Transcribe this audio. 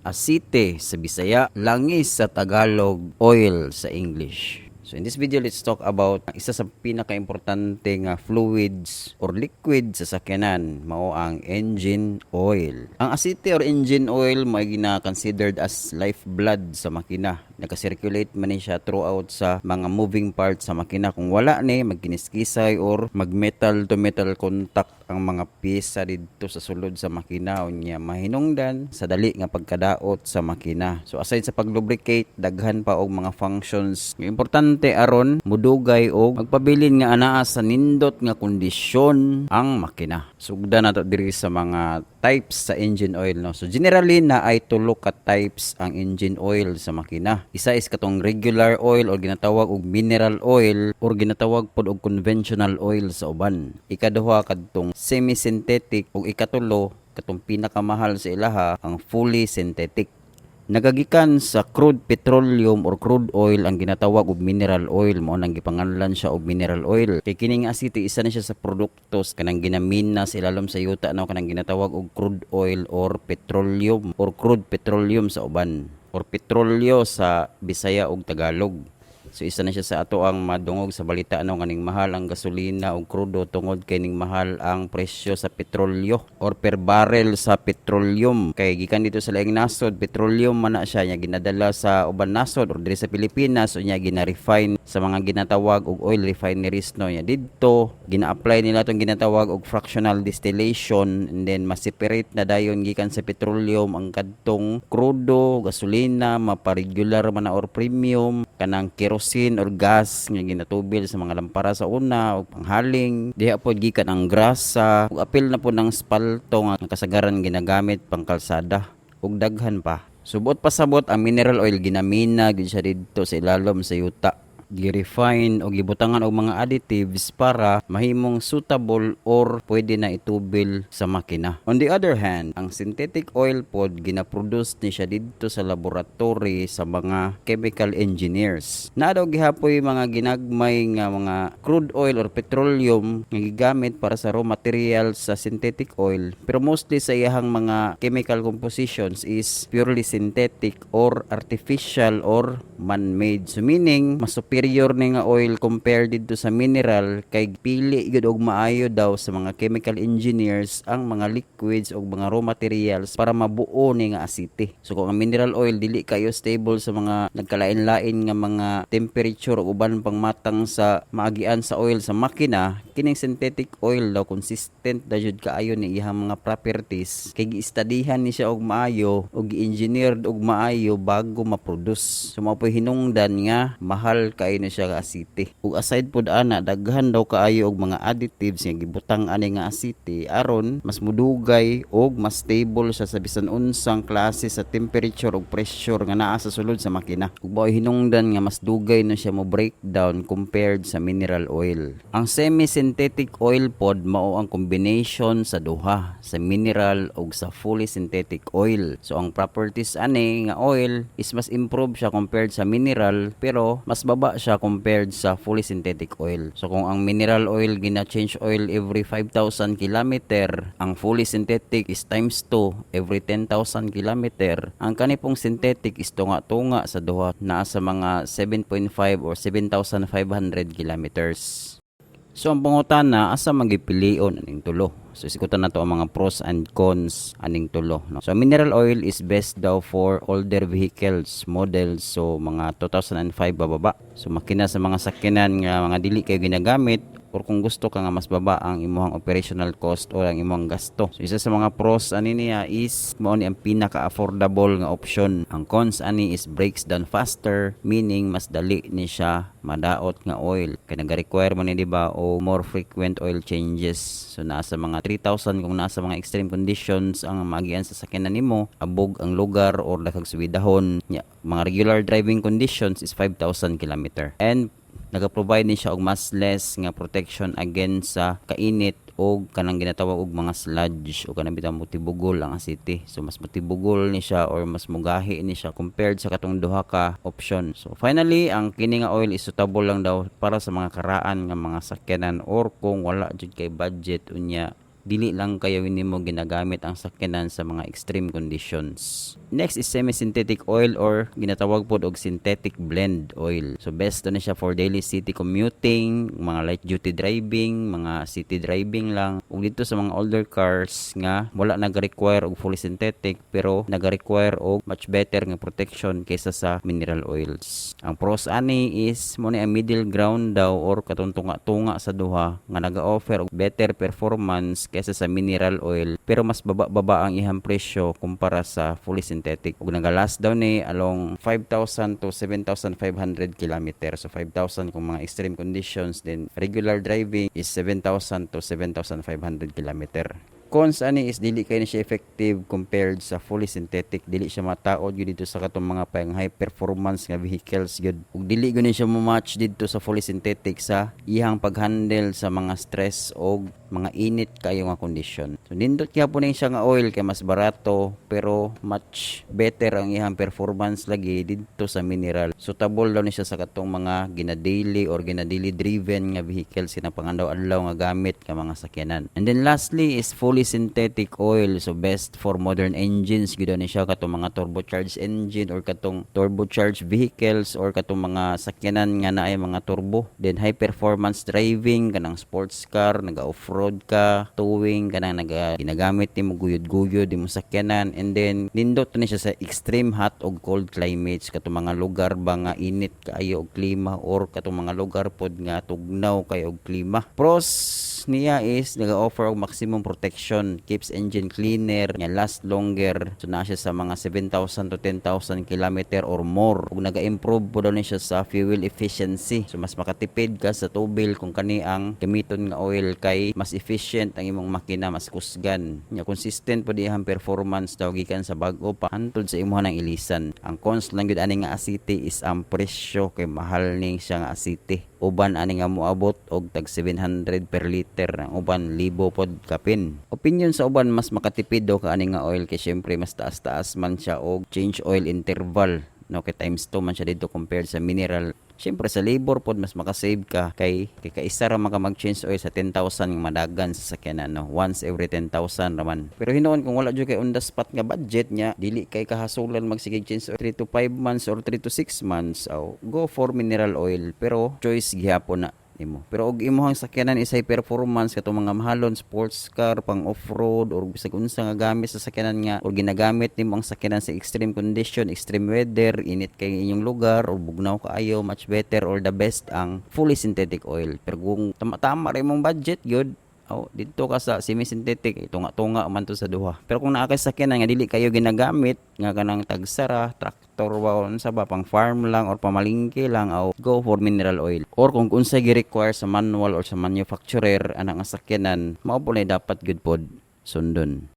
asite sa Bisaya, langis sa Tagalog, oil sa English. So in this video, let's talk about isa sa pinaka-importante nga fluids or liquid sa sakyanan, mao ang engine oil. Ang asite or engine oil may gina-considered as lifeblood sa makina. Naka-circulate man siya throughout sa mga moving parts sa makina. Kung wala ni, magkiniskisay or mag-metal to metal contact ang mga pyesa dito sa sulod sa makina, unya mahinungdan sa dali nga pagkadaot sa makina. So aside sa pag-lubricate, daghan pa og mga functions nga importante aron mudugay og magpabilin nga anaa sa nindot nga kondisyon ang makina. Sugda nato diri sa mga types sa engine oil, no. So generally na ay tulo ka types ang engine oil sa makina. Isa is katong regular oil or ginatawag og mineral oil or ginatawag pod og conventional oil sa uban. Ikaduha kadtong semi-synthetic ug ikatulo katong pinakamahal sa ilaha ang fully synthetic. Nagagikan sa crude petroleum or crude oil ang ginatawag og mineral oil, mao nang gipanganlan siya og mineral oil. Kay kining asite isa na siya sa produktos kanang ginamina sa ilalom sa yuta, no, kanang ginatawag og crude oil or petroleum or crude petroleum sa uban or petrolyo sa Bisaya ug Tagalog. So isa na siya sa ato ang madungog sa balita, no, kaning mahal ang gasolina ug krudo tungod kay ning mahal ang presyo sa petrolyo or per barrel sa petroleum. Kay gikan dito sa laing nasod, petroleum man na siya nya ginadala sa uban nasod or diri sa Pilipinas, unya gina-refine sa mga ginatawag og oil refineries, no. Nya didto gina-apply nila tong ginatawag og fractional distillation, and then ma-separate na dayon gikan sa petroleum ang kadtong krudo, gasolina, maparegular man na or premium, kanang kerosene or gas nga ginatubil sa mga lampara sa una ug panghaling. Diha pod gikan ang grasa ug apil na pod ng spalto nga kasagaran ginagamit pang kalsada ug daghan pa. Subot pasabot ang mineral oil ginamina gid siya didto sa ilalom sa yuta, gi-refine o gibutangan og mga additives para mahimong suitable or pwede na itubil sa makina. On the other hand, ang synthetic oil pod ginaproduce ni siya didto sa laboratory sa mga chemical engineers. Na daw gihapoy mga ginagmay nga mga crude oil or petroleum nga gigamit para sa raw materials sa synthetic oil, pero mostly sa iyahang mga chemical compositions is purely synthetic or artificial or man-made. So meaning mas superior ni nga oil compared dito sa mineral, kay pili gud og maayo daw sa mga chemical engineers ang mga liquids o mga raw materials para mabuo ni nga asite. So kung ang mineral oil dili kayo stable sa mga nagkalain-lain nga mga temperature o uban pang matang sa maagian sa oil sa makina, kining synthetic oil daw consistent da jud kaayo ni iyang mga properties, kay giistadihan ni siya og maayo og gi-engineered og maayo bago ma-produce. So mao hinungdan nga mahal kaayo na siya ka asite. Ug aside pod ana, daghan daw kaayo og mga additives nga gibutang ani nga asite aron mas mudugay og mas stable siya sa bisan unsang klase sa temperature ug pressure nga naa sa sulod sa makina. Ug mao hinungdan nga mas dugay na siya mo breakdown compared sa mineral oil. Ang semi-synthetic oil pod mao ang combination sa duha, sa mineral ug sa fully synthetic oil. So ang properties ani nga oil is mas improve siya compared sa mineral, pero mas baba siya compared sa fully synthetic oil. So kung ang mineral oil gina-change oil every 5,000 kilometer, ang fully synthetic is times 2 every 10,000 kilometer. Ang kanipong synthetic is tunga-tunga sa duha, naa sa mga 7.5 or 7,500 kilometers. So ang pangutana, asa magipilion aning tulo? So isikutan nato ang mga pros and cons aning tulo, no? So mineral oil is best daw for older vehicles models, so mga 2005 bababa. So makina sa mga sakyanan nga mga dili kayo ginagamit, or kung gusto ka nga mas baba ang imong operational cost o ang imong gasto. So isa sa mga pros ani niya is mao ni ang pinaka-affordable nga option. Ang cons ani is breaks down faster, meaning mas dali ni siya madaot nga oil. Kaya nag-require mo ni, di ba, o more frequent oil changes. So nasa mga 3,000 kung nasa mga extreme conditions ang magian sa sakyanan nimo, abog ang lugar or daghang subidahon. Mga regular driving conditions is 5,000 kilometer. And nagaprovide ni siya og mas less nga protection against sa kainit o kanang ginatawag og mga sludge o kanang bitang mutibugol ang asite. So mas mutibugol ni siya or mas mugahi ni siya compared sa katong duha ka option. So finally, ang kini nga oil is suitable lang daw para sa mga karaan nga mga sakyanan or kung wala jud kay budget unya dili lang kayo nimo ginagamit ang sakyanan sa mga extreme conditions. Next is semi-synthetic oil or ginatawag pod og synthetic blend oil. So best na siya for daily city commuting, mga light duty driving, mga city driving lang. Ug dito sa mga older cars nga wala nag-require og fully synthetic pero nag-require og much better nga protection kaysa sa mineral oils. Ang pros ani is mo ni ang middle ground daw or katuntunga-tunga sa duha nga naga-offer og better performance kaysa sa mineral oil pero mas baba ang ihang presyo kumpara sa fully synthetic. Ug nagalast daw ni along 5,000 to 7,500 kilometers. So 5,000 kung mga extreme conditions, then regular driving is 7,000 to 7,500 kilometer. Cons ani is dili kay ni siya effective compared sa fully synthetic. Dili siya mataod gyud dito sa katong mga pang high performance nga vehicles gyud. Ug dili gyud ni siya mo match dito sa fully synthetic sa iyang paghandle sa mga stress o mga init kayo nga condition. So nindot gyapon ni siya nga oil kay mas barato pero much better ang iyang performance lagi dito sa mineral. Suitable daw ni siya sa katong mga gina-daily or gina-daily driven nga vehicles na pangandaw-adlaw nga gamit ka mga sakyanan. And then lastly is fully synthetic oil. So best for modern engines gyud ni siya katong mga turbocharged engine or katong turbocharged vehicles or katong mga sakyanan nga naay mga turbo. Then high performance driving kanang sports car, naga-off-road ka, towing kanang ginagamit nimo guyod-guyod imong sakyanan. And then nindot ni siya sa extreme hot o cold climates katong mga lugar ba nga init kaayo og klima or katong mga lugar pod nga tugnaw kayo og klima. Pros niya is naga-offer og maximum protection, keeps engine cleaner, nga last longer. So na siya sa mga 7,000 to 10,000 kilometer or more. Ug naga-improve po daw ni siya sa fuel efficiency. So mas makatipid ka sa tubil kung kani ang gamiton nga oil kay mas efficient ang imong makina, mas kusgan. Nya consistent po dihang performance daw gikan sa bag-o pa hantod sa imuha ng ilisan. Ang cons lang gyud ani nga asite is ang presyo kay mahal ning siya nga asite. Uban ani nga moabot og tag 700 per liter, ang uban libo pod kapin. Opinion sa uban mas makatipid daw ka ani nga oil kay syempre mas taas-taas man siya og change oil interval. No, kay times 2 man siya dito compared sa mineral. Syempre sa labor pod mas makasave ka kay kaisa ra maka mag-change oil sa 10,000 nga madagan sa sakyanan, no, once every 10,000 raman. Pero hinuon kung wala jud kay on the spot nga budget nya, dili kay kahasulan magsige change oil 3 to 5 months or 3 to 6 months, go for mineral oil pero choice gihapon na nimo. Pero og imong sakyanan is high performance katong mga mahalon sports car pang off-road or bisag unsa nga gamit sa sakyanan nga or ginagamit nimo ang sakyanan sa extreme condition, extreme weather, init kay inyong lugar or bugnaw kaayo, much better or the best ang fully synthetic oil. Pero kung tama ra imong budget gyud, dito ka sa semi-synthetic, tunga-tunga man to sa duha. Pero kung naa kay sakyanan nga dili kayo ginagamit nga kanang tagsara, tractor ba unsa ba pang farm lang or pamalingke lang, go for mineral oil. Or kung unsay gi-require sa manual or sa manufacturer ana nga sakyanan, mao po dapat good pod sundon.